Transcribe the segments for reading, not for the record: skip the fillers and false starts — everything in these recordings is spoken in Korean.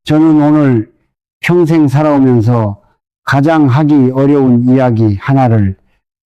저는 오늘 평생 살아오면서 가장 하기 어려운 이야기 하나를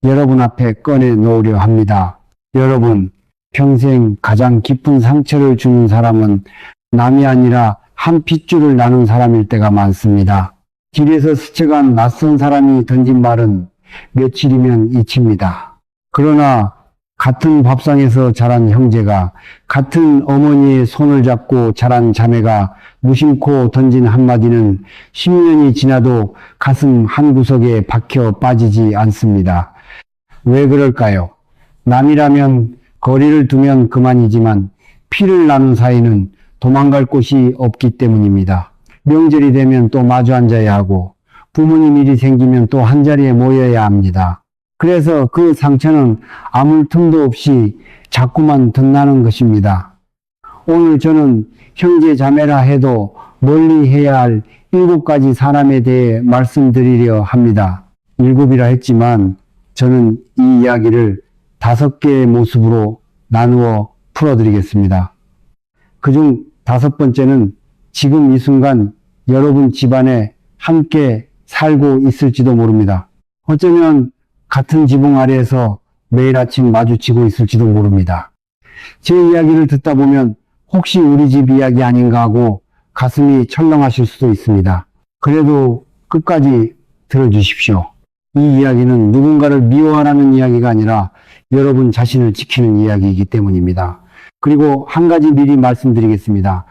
여러분 앞에 꺼내 놓으려 합니다. 여러분, 평생 가장 깊은 상처를 주는 사람은 남이 아니라 한 핏줄을 나눈 사람일 때가 많습니다. 길에서 스쳐간 낯선 사람이 던진 말은 며칠이면 잊힙니다. 그러나 같은 밥상에서 자란 형제가, 같은 어머니의 손을 잡고 자란 자매가 무심코 던진 한마디는 10년이 지나도 가슴 한구석에 박혀 빠지지 않습니다. 왜 그럴까요? 남이라면 거리를 두면 그만이지만 피를 나눈 사이는 도망갈 곳이 없기 때문입니다. 명절이 되면 또 마주 앉아야 하고 부모님 일이 생기면 또 한자리에 모여야 합니다. 그래서 그 상처는 아무 틈도 없이 자꾸만 덧나는 것입니다. 오늘 저는 형제 자매라 해도 멀리 해야 할 7가지 사람에 대해 말씀드리려 합니다. 7이라 했지만 저는 이 이야기를 5개의 모습으로 나누어 풀어드리겠습니다. 그중 5번째는 지금 이 순간 여러분 집안에 함께 살고 있을지도 모릅니다. 어쩌면 같은 지붕 아래에서 매일 아침 마주치고 있을지도 모릅니다. 제 이야기를 듣다 보면 혹시 우리 집 이야기 아닌가 하고 가슴이 철렁하실 수도 있습니다. 그래도 끝까지 들어주십시오. 이 이야기는 누군가를 미워하라는 이야기가 아니라 여러분 자신을 지키는 이야기이기 때문입니다. 그리고 한 가지 미리 말씀드리겠습니다.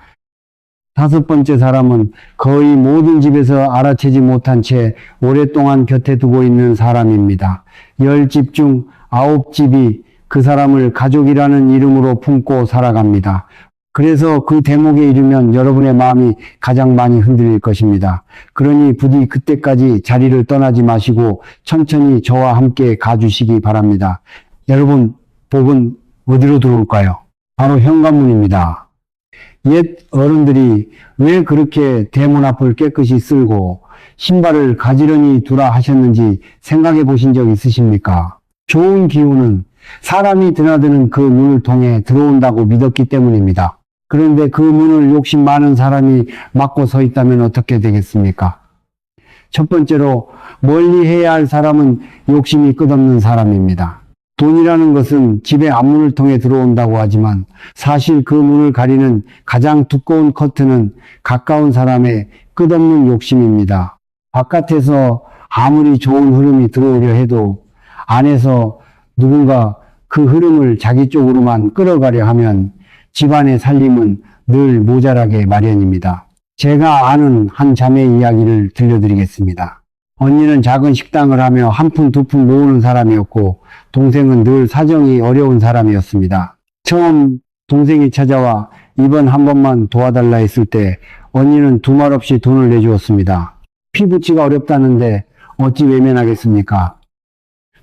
5번째 사람은 거의 모든 집에서 알아채지 못한 채 오랫동안 곁에 두고 있는 사람입니다. 10집 중 9집이 그 사람을 가족이라는 이름으로 품고 살아갑니다. 그래서 그 대목에 이르면 여러분의 마음이 가장 많이 흔들릴 것입니다. 그러니 부디 그때까지 자리를 떠나지 마시고 천천히 저와 함께 가주시기 바랍니다. 여러분, 복은 어디로 들어올까요? 바로 현관문입니다. 옛 어른들이 왜 그렇게 대문 앞을 깨끗이 쓸고 신발을 가지런히 두라 하셨는지 생각해 보신 적 있으십니까? 좋은 기운은 사람이 드나드는 그 문을 통해 들어온다고 믿었기 때문입니다. 그런데 그 문을 욕심 많은 사람이 막고 서 있다면 어떻게 되겠습니까? 첫 번째로 멀리 해야 할 사람은 욕심이 끝없는 사람입니다. 돈이라는 것은 집의 앞문을 통해 들어온다고 하지만 사실 그 문을 가리는 가장 두꺼운 커튼은 가까운 사람의 끝없는 욕심입니다. 바깥에서 아무리 좋은 흐름이 들어오려 해도 안에서 누군가 그 흐름을 자기 쪽으로만 끌어가려 하면 집안의 살림은 늘 모자라게 마련입니다. 제가 아는 한 자매 이야기를 들려드리겠습니다. 언니는 작은 식당을 하며 한 푼 두 푼 모으는 사람이었고 동생은 늘 사정이 어려운 사람이었습니다. 처음 동생이 찾아와 이번 한 번만 도와달라 했을 때 언니는 두말 없이 돈을 내주었습니다. 피부치가 어렵다는데 어찌 외면하겠습니까?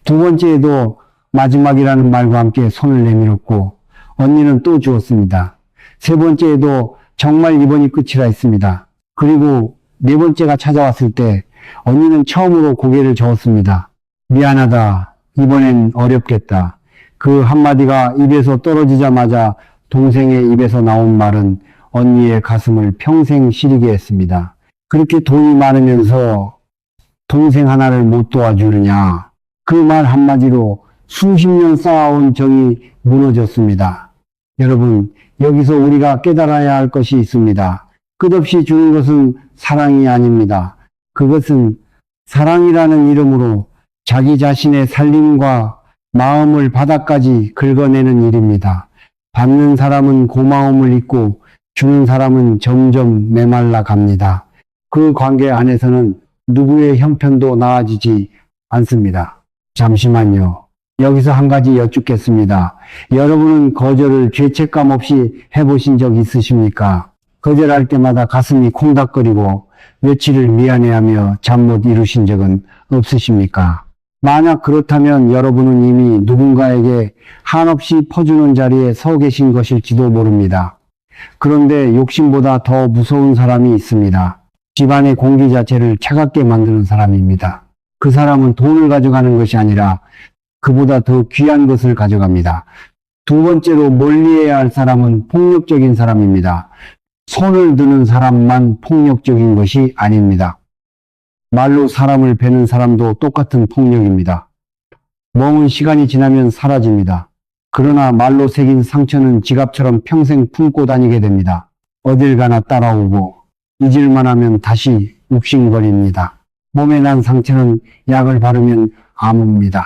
두 번째에도 마지막이라는 말과 함께 손을 내밀었고 언니는 또 주었습니다. 세 번째에도 정말 이번이 끝이라 했습니다. 그리고 네 번째가 찾아왔을 때 언니는 처음으로 고개를 저었습니다. 미안하다. 이번엔 어렵겠다. 그 한마디가 입에서 떨어지자마자 동생의 입에서 나온 말은 언니의 가슴을 평생 시리게 했습니다. 그렇게 돈이 많으면서 동생 하나를 못 도와주느냐. 그 말 한마디로 수십 년 쌓아온 정이 무너졌습니다. 여러분, 여기서 우리가 깨달아야 할 것이 있습니다. 끝없이 주는 것은 사랑이 아닙니다. 그것은 사랑이라는 이름으로 자기 자신의 살림과 마음을 바닥까지 긁어내는 일입니다. 받는 사람은 고마움을 잊고 주는 사람은 점점 메말라 갑니다. 그 관계 안에서는 누구의 형편도 나아지지 않습니다. 잠시만요. 여기서 한 가지 여쭙겠습니다. 여러분은 거절을 죄책감 없이 해보신 적 있으십니까? 거절할 때마다 가슴이 콩닥거리고 며칠을 미안해하며 잠 못 이루신 적은 없으십니까? 만약 그렇다면 여러분은 이미 누군가에게 한없이 퍼주는 자리에 서 계신 것일지도 모릅니다. 그런데 욕심보다 더 무서운 사람이 있습니다. 집안의 공기 자체를 차갑게 만드는 사람입니다. 그 사람은 돈을 가져가는 것이 아니라 그보다 더 귀한 것을 가져갑니다. 두 번째로 멀리해야 할 사람은 폭력적인 사람입니다. 손을 드는 사람만 폭력적인 것이 아닙니다. 말로 사람을 베는 사람도 똑같은 폭력입니다. 몸은 시간이 지나면 사라집니다. 그러나 말로 새긴 상처는 지갑처럼 평생 품고 다니게 됩니다. 어딜 가나 따라오고 잊을만 하면 다시 욱신거립니다. 몸에 난 상처는 약을 바르면 아뭅니다.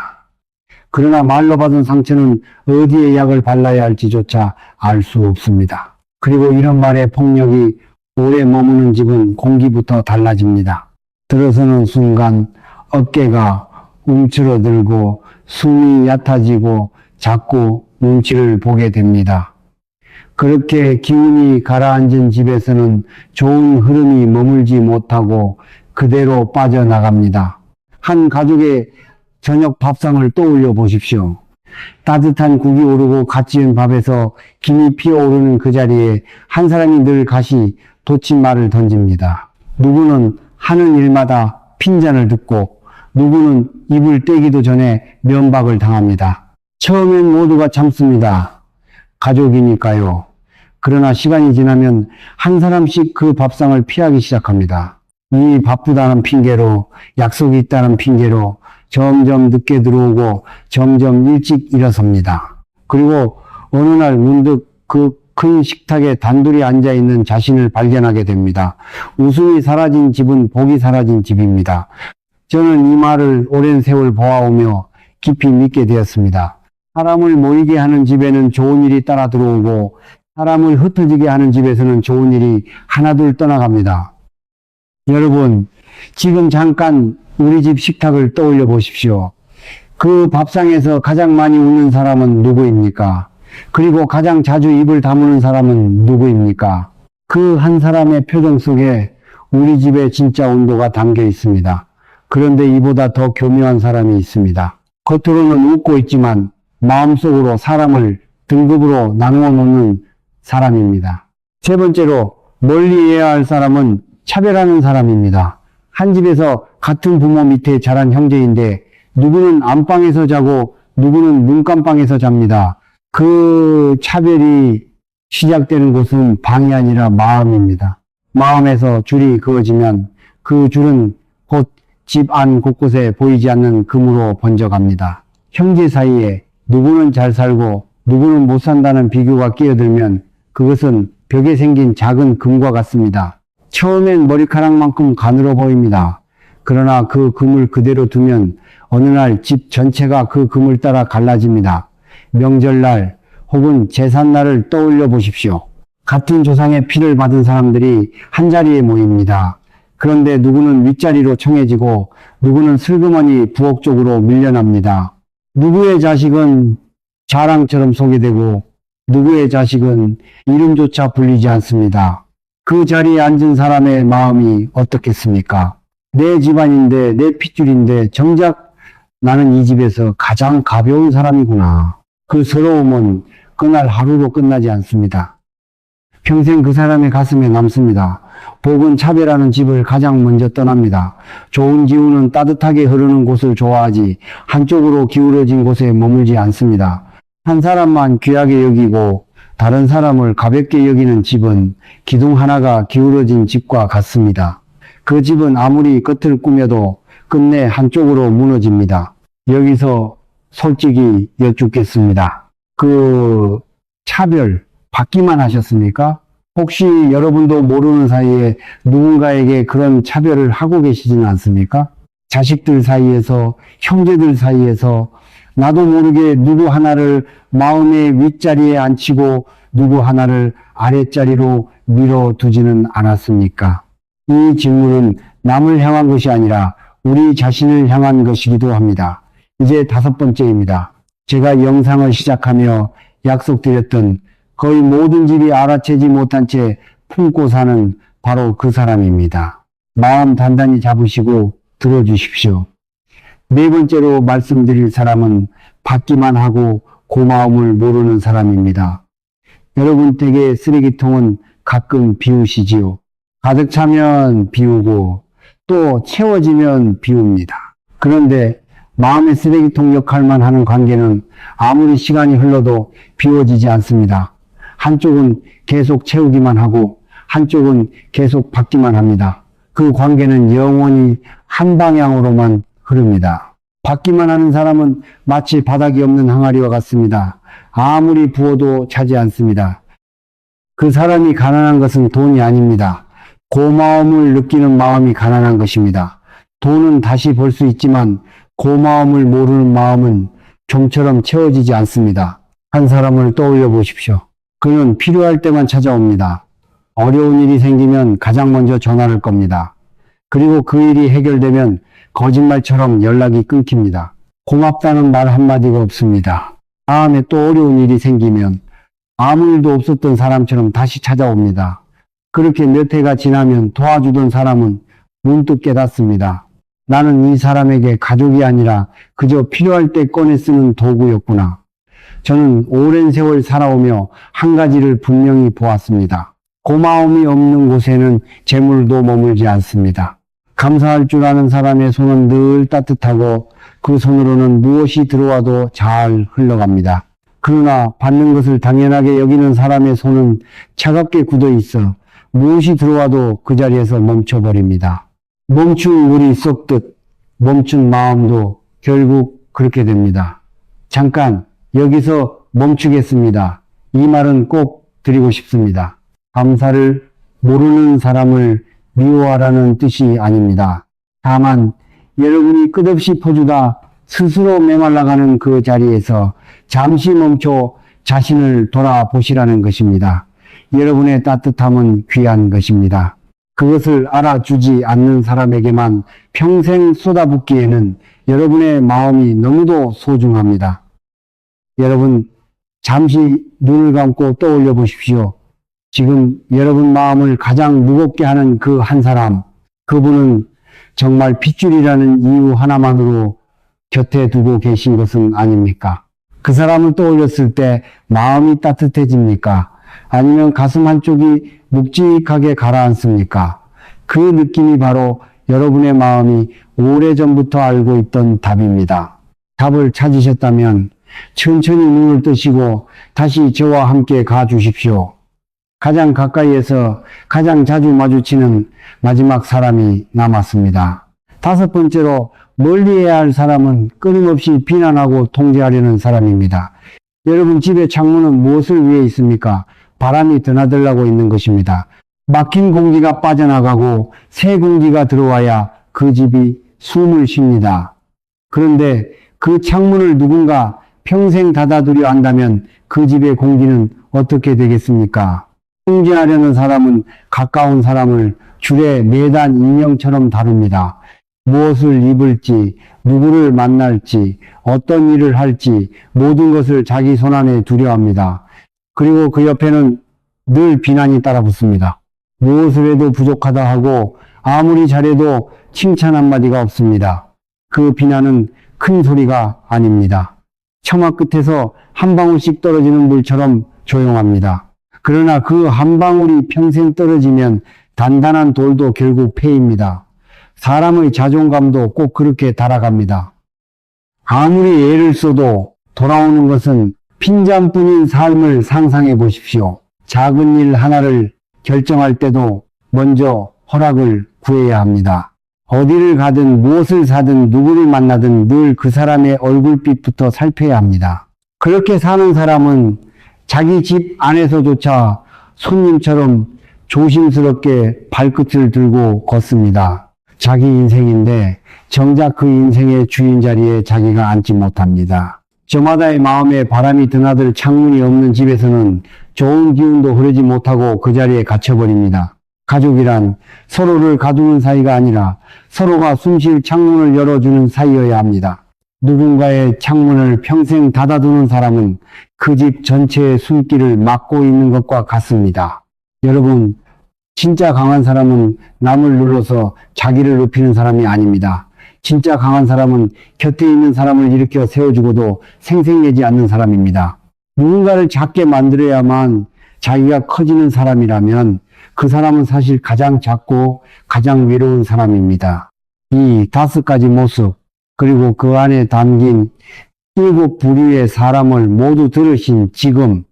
그러나 말로 받은 상처는 어디에 약을 발라야 할지조차 알 수 없습니다. 그리고 이런 말의 폭력이 오래 머무는 집은 공기부터 달라집니다. 들어서는 순간 어깨가 움츠러들고 숨이 얕아지고 자꾸 눈치를 보게 됩니다. 그렇게 기운이 가라앉은 집에서는 좋은 흐름이 머물지 못하고 그대로 빠져나갑니다. 한 가족의 저녁 밥상을 떠올려 보십시오. 따뜻한 국이 오르고 갓 지은 밥에서 김이 피어오르는 그 자리에 한 사람이 늘 가시 돋침말을 던집니다. 누구는 하는 일마다 핀잔을 듣고 누구는 입을 떼기도 전에 면박을 당합니다. 처음엔 모두가 참습니다. 가족이니까요. 그러나 시간이 지나면 한 사람씩 그 밥상을 피하기 시작합니다. 이 바쁘다는 핑계로, 약속이 있다는 핑계로 점점 늦게 들어오고 점점 일찍 일어섭니다. 그리고 어느 날 문득 그 큰 식탁에 단둘이 앉아있는 자신을 발견하게 됩니다. 웃음이 사라진 집은 복이 사라진 집입니다. 저는 이 말을 오랜 세월 보아오며 깊이 믿게 되었습니다. 사람을 모이게 하는 집에는 좋은 일이 따라 들어오고 사람을 흩어지게 하는 집에서는 좋은 일이 하나둘 떠나갑니다. 여러분, 지금 잠깐 우리 집 식탁을 떠올려 보십시오. 그 밥상에서 가장 많이 웃는 사람은 누구입니까? 그리고 가장 자주 입을 다무는 사람은 누구입니까? 그 한 사람의 표정 속에 우리 집의 진짜 온도가 담겨 있습니다. 그런데 이보다 더 교묘한 사람이 있습니다. 겉으로는 웃고 있지만 마음속으로 사람을 등급으로 나누어 놓는 사람입니다. 세 번째로 멀리해야 할 사람은 차별하는 사람입니다. 한 집에서 같은 부모 밑에 자란 형제인데 누구는 안방에서 자고 누구는 문간방에서 잡니다. 그 차별이 시작되는 곳은 방이 아니라 마음입니다. 마음에서 줄이 그어지면 그 줄은 곧 집 안 곳곳에 보이지 않는 금으로 번져갑니다. 형제 사이에 누구는 잘 살고 누구는 못 산다는 비교가 끼어들면 그것은 벽에 생긴 작은 금과 같습니다. 처음엔 머리카락만큼 가늘어 보입니다. 그러나 그 금을 그대로 두면 어느 날 집 전체가 그 금을 따라 갈라집니다. 명절날 혹은 제삿날을 떠올려 보십시오. 같은 조상의 피를 받은 사람들이 한자리에 모입니다. 그런데 누구는 윗자리로 청해지고 누구는 슬그머니 부엌 쪽으로 밀려납니다. 누구의 자식은 자랑처럼 소개되고 누구의 자식은 이름조차 불리지 않습니다. 그 자리에 앉은 사람의 마음이 어떻겠습니까? 내 집안인데 내 핏줄인데 정작 나는 이 집에서 가장 가벼운 사람이구나. 그 서러움은 그날 하루로 끝나지 않습니다. 평생 그 사람의 가슴에 남습니다. 복은 차별하는 집을 가장 먼저 떠납니다. 좋은 기운은 따뜻하게 흐르는 곳을 좋아하지 한쪽으로 기울어진 곳에 머물지 않습니다. 한 사람만 귀하게 여기고 다른 사람을 가볍게 여기는 집은 기둥 하나가 기울어진 집과 같습니다. 그 집은 아무리 겉을 꾸며도 끝내 한쪽으로 무너집니다. 여기서 솔직히 여쭙겠습니다. 그 차별 받기만 하셨습니까? 혹시 여러분도 모르는 사이에 누군가에게 그런 차별을 하고 계시지는 않습니까? 자식들 사이에서, 형제들 사이에서 나도 모르게 누구 하나를 마음의 윗자리에 앉히고 누구 하나를 아랫자리로 밀어두지는 않았습니까? 이 질문은 남을 향한 것이 아니라 우리 자신을 향한 것이기도 합니다. 이제 5번째입니다. 제가 영상을 시작하며 약속드렸던 거의 모든 집이 알아채지 못한 채 품고 사는 바로 그 사람입니다. 마음 단단히 잡으시고 들어주십시오. 네 번째로 말씀드릴 사람은 받기만 하고 고마움을 모르는 사람입니다. 여러분 댁의 쓰레기통은 가끔 비우시지요. 가득 차면 비우고 또 채워지면 비웁니다. 그런데 마음의 쓰레기통 역할만 하는 관계는 아무리 시간이 흘러도 비워지지 않습니다. 한쪽은 계속 채우기만 하고 한쪽은 계속 받기만 합니다. 그 관계는 영원히 한 방향으로만 흐릅니다. 받기만 하는 사람은 마치 바닥이 없는 항아리와 같습니다. 아무리 부어도 차지 않습니다. 그 사람이 가난한 것은 돈이 아닙니다. 고마움을 느끼는 마음이 가난한 것입니다. 돈은 다시 벌 수 있지만 고마움을 모르는 마음은 좀처럼 채워지지 않습니다. 한 사람을 떠올려 보십시오. 그는 필요할 때만 찾아옵니다. 어려운 일이 생기면 가장 먼저 전화를 겁니다. 그리고 그 일이 해결되면 거짓말처럼 연락이 끊깁니다. 고맙다는 말 한마디가 없습니다. 다음에 또 어려운 일이 생기면 아무 일도 없었던 사람처럼 다시 찾아옵니다. 그렇게 몇 해가 지나면 도와주던 사람은 문득 깨닫습니다. 나는 이 사람에게 가족이 아니라 그저 필요할 때 꺼내 쓰는 도구였구나. 저는 오랜 세월 살아오며 한 가지를 분명히 보았습니다. 고마움이 없는 곳에는 재물도 머물지 않습니다. 감사할 줄 아는 사람의 손은 늘 따뜻하고 그 손으로는 무엇이 들어와도 잘 흘러갑니다. 그러나 받는 것을 당연하게 여기는 사람의 손은 차갑게 굳어 있어 무엇이 들어와도 그 자리에서 멈춰버립니다. 멈춘 물이 썩듯 멈춘 마음도 결국 그렇게 됩니다. 잠깐 여기서 멈추겠습니다. 이 말은 꼭 드리고 싶습니다. 감사를 모르는 사람을 미워하라는 뜻이 아닙니다. 다만 여러분이 끝없이 퍼주다 스스로 메말라가는 그 자리에서 잠시 멈춰 자신을 돌아보시라는 것입니다. 여러분의 따뜻함은 귀한 것입니다. 그것을 알아주지 않는 사람에게만 평생 쏟아붓기에는 여러분의 마음이 너무도 소중합니다. 여러분 잠시 눈을 감고 떠올려 보십시오. 지금 여러분 마음을 가장 무겁게 하는 그 한 사람, 그분은 정말 핏줄이라는 이유 하나만으로 곁에 두고 계신 것은 아닙니까? 그 사람을 떠올렸을 때 마음이 따뜻해집니까? 아니면 가슴 한쪽이 묵직하게 가라앉습니까? 그 느낌이 바로 여러분의 마음이 오래전부터 알고 있던 답입니다. 답을 찾으셨다면 천천히 눈을 뜨시고 다시 저와 함께 가주십시오. 가장 가까이에서 가장 자주 마주치는 마지막 사람이 남았습니다. 다섯 번째로 멀리해야 할 사람은 끊임없이 비난하고 통제하려는 사람입니다. 여러분 집의 창문은 무엇을 위해 있습니까? 바람이 드나들라고 있는 것입니다. 막힌 공기가 빠져나가고 새 공기가 들어와야 그 집이 숨을 쉽니다. 그런데 그 창문을 누군가 평생 닫아두려 한다면 그 집의 공기는 어떻게 되겠습니까? 통제하려는 사람은 가까운 사람을 줄에 매단 인형처럼 다룹니다. 무엇을 입을지, 누구를 만날지, 어떤 일을 할지 모든 것을 자기 손안에 두려 합니다. 그리고 그 옆에는 늘 비난이 따라붙습니다. 무엇을 해도 부족하다 하고 아무리 잘해도 칭찬 한마디가 없습니다. 그 비난은 큰 소리가 아닙니다. 처마 끝에서 한 방울씩 떨어지는 물처럼 조용합니다. 그러나 그 한 방울이 평생 떨어지면 단단한 돌도 결국 패입니다. 사람의 자존감도 꼭 그렇게 달아갑니다. 아무리 애를 써도 돌아오는 것은 핀잔뿐인 삶을 상상해 보십시오. 작은 일 하나를 결정할 때도 먼저 허락을 구해야 합니다. 어디를 가든 무엇을 사든 누구를 만나든 늘 그 사람의 얼굴빛부터 살펴야 합니다. 그렇게 사는 사람은 자기 집 안에서조차 손님처럼 조심스럽게 발끝을 들고 걷습니다. 자기 인생인데 정작 그 인생의 주인 자리에 자기가 앉지 못합니다. 저마다의 마음에 바람이 드나들 창문이 없는 집에서는 좋은 기운도 흐르지 못하고 그 자리에 갇혀버립니다. 가족이란 서로를 가두는 사이가 아니라 서로가 숨쉴 창문을 열어주는 사이여야 합니다. 누군가의 창문을 평생 닫아두는 사람은 그 집 전체의 숨길을 막고 있는 것과 같습니다. 여러분, 진짜 강한 사람은 남을 눌러서 자기를 높이는 사람이 아닙니다. 진짜 강한 사람은 곁에 있는 사람을 일으켜 세워주고도 생색내지 않는 사람입니다. 누군가를 작게 만들어야만 자기가 커지는 사람이라면 그 사람은 사실 가장 작고 가장 외로운 사람입니다. 이 5가지 모습, 그리고 그 안에 담긴 7 부류의 사람을 모두 들으신 지금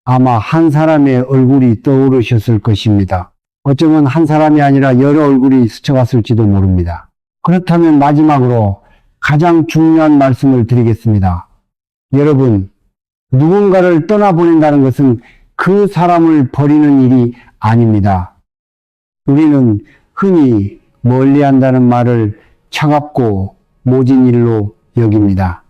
아마 한 사람의 얼굴이 떠오르셨을 것입니다. 어쩌면 한 사람이 아니라 여러 얼굴이 스쳐갔을지도 모릅니다. 그렇다면 마지막으로 가장 중요한 말씀을 드리겠습니다. 여러분, 누군가를 떠나보낸다는 것은 그 사람을 버리는 일이 아닙니다. 우리는 흔히 멀리한다는 말을 차갑고 모진 일로 여깁니다.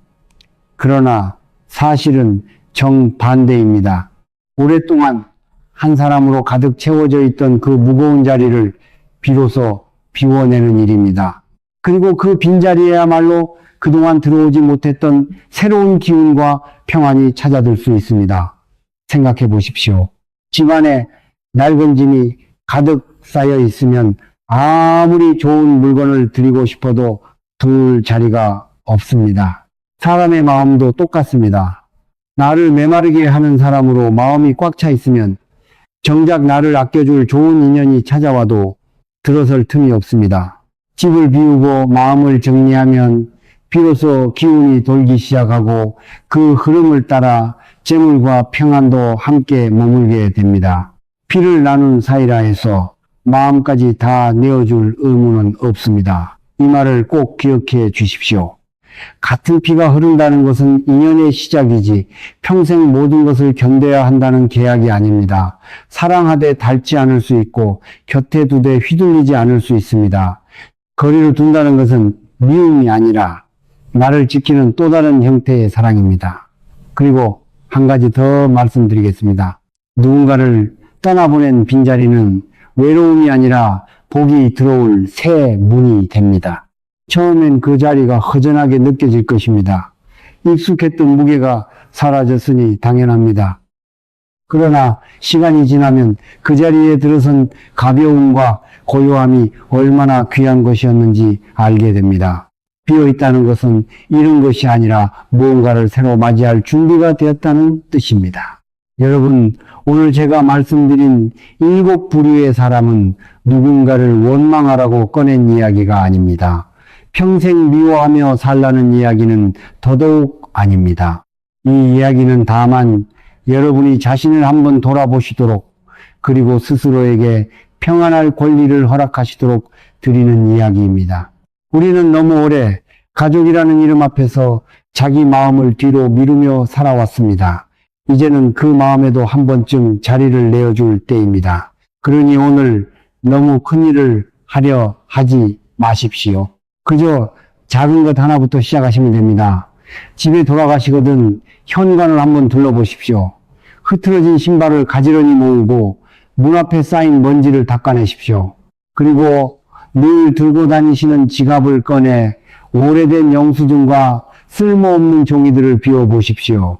그러나 사실은 정반대입니다. 오랫동안 한 사람으로 가득 채워져 있던 그 무거운 자리를 비로소 비워내는 일입니다. 그리고 그 빈자리에야말로 그동안 들어오지 못했던 새로운 기운과 평안이 찾아들 수 있습니다. 생각해 보십시오. 집안에 낡은 짐이 가득 쌓여 있으면 아무리 좋은 물건을 드리고 싶어도 둘 자리가 없습니다. 사람의 마음도 똑같습니다. 나를 메마르게 하는 사람으로 마음이 꽉 차 있으면 정작 나를 아껴줄 좋은 인연이 찾아와도 들어설 틈이 없습니다. 집을 비우고 마음을 정리하면 비로소 기운이 돌기 시작하고 그 흐름을 따라 재물과 평안도 함께 머물게 됩니다. 피를 나눈 사이라 해서 마음까지 다 내어줄 의무는 없습니다. 이 말을 꼭 기억해 주십시오. 같은 피가 흐른다는 것은 인연의 시작이지 평생 모든 것을 견뎌야 한다는 계약이 아닙니다. 사랑하되 닳지 않을 수 있고 곁에 두되 휘둘리지 않을 수 있습니다. 거리를 둔다는 것은 미움이 아니라 나를 지키는 또 다른 형태의 사랑입니다. 그리고 한 가지 더 말씀드리겠습니다. 누군가를 떠나보낸 빈자리는 외로움이 아니라 복이 들어올 새 문이 됩니다. 처음엔 그 자리가 허전하게 느껴질 것입니다. 익숙했던 무게가 사라졌으니 당연합니다. 그러나 시간이 지나면 그 자리에 들어선 가벼움과 고요함이 얼마나 귀한 것이었는지 알게 됩니다. 비어있다는 것은 잃은 것이 아니라 무언가를 새로 맞이할 준비가 되었다는 뜻입니다. 여러분, 오늘 제가 말씀드린 7 부류의 사람은 누군가를 원망하라고 꺼낸 이야기가 아닙니다. 평생 미워하며 살라는 이야기는 더더욱 아닙니다. 이 이야기는 다만 여러분이 자신을 한번 돌아보시도록 그리고 스스로에게 평안할 권리를 허락하시도록 드리는 이야기입니다. 우리는 너무 오래 가족이라는 이름 앞에서 자기 마음을 뒤로 미루며 살아왔습니다. 이제는 그 마음에도 한 번쯤 자리를 내어줄 때입니다. 그러니 오늘 너무 큰 일을 하려 하지 마십시오. 그저 작은 것 하나부터 시작하시면 됩니다. 집에 돌아가시거든 현관을 한번 둘러보십시오. 흐트러진 신발을 가지런히 모으고 문 앞에 쌓인 먼지를 닦아내십시오. 그리고 늘 들고 다니시는 지갑을 꺼내 오래된 영수증과 쓸모없는 종이들을 비워보십시오.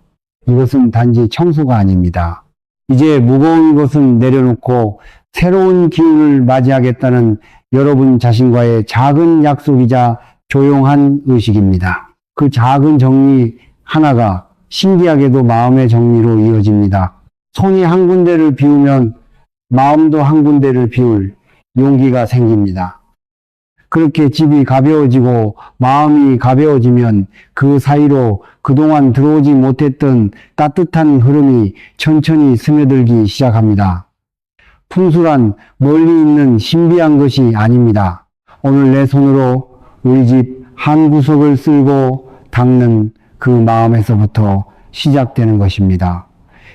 이것은 단지 청소가 아닙니다. 이제 무거운 것은 내려놓고 새로운 기운을 맞이하겠다는 여러분 자신과의 작은 약속이자 조용한 의식입니다. 그 작은 정리 하나가 신기하게도 마음의 정리로 이어집니다. 손이 한 군데를 비우면 마음도 한 군데를 비울 용기가 생깁니다. 그렇게 집이 가벼워지고 마음이 가벼워지면 그 사이로 그동안 들어오지 못했던 따뜻한 흐름이 천천히 스며들기 시작합니다. 풍수란 멀리 있는 신비한 것이 아닙니다. 오늘 내 손으로 우리 집 한 구석을 쓸고 닦는 그 마음에서부터 시작되는 것입니다.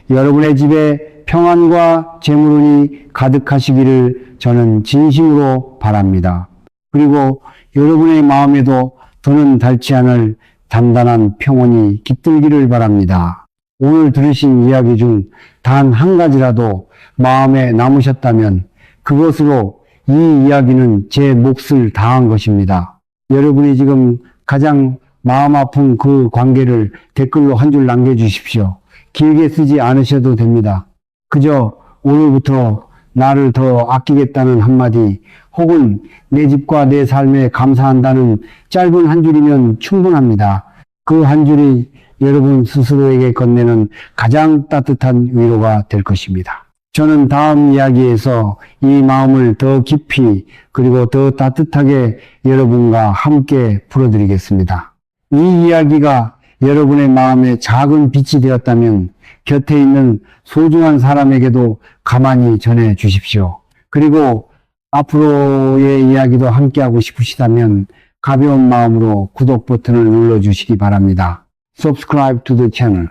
여러분의 집에 평안과 재물운이 가득하시기를 저는 진심으로 바랍니다. 그리고 여러분의 마음에도 더는 닳지 않을 단단한 평온이 깃들기를 바랍니다. 오늘 들으신 이야기 중 단 한 가지라도 마음에 남으셨다면 그것으로 이 이야기는 제 몫을 다한 것입니다. 여러분이 지금 가장 마음 아픈 그 관계를 댓글로 한 줄 남겨주십시오. 길게 쓰지 않으셔도 됩니다. 그저 오늘부터 나를 더 아끼겠다는 한마디 혹은 내 집과 내 삶에 감사한다는 짧은 한 줄이면 충분합니다. 그 한 줄이 여러분 스스로에게 건네는 가장 따뜻한 위로가 될 것입니다. 저는 다음 이야기에서 이 마음을 더 깊이 그리고 더 따뜻하게 여러분과 함께 풀어드리겠습니다. 이 이야기가 여러분의 마음에 작은 빛이 되었다면 곁에 있는 소중한 사람에게도 가만히 전해 주십시오. 그리고 앞으로의 이야기도 함께하고 싶으시다면 가벼운 마음으로 구독 버튼을 눌러주시기 바랍니다. Subscribe to the channel.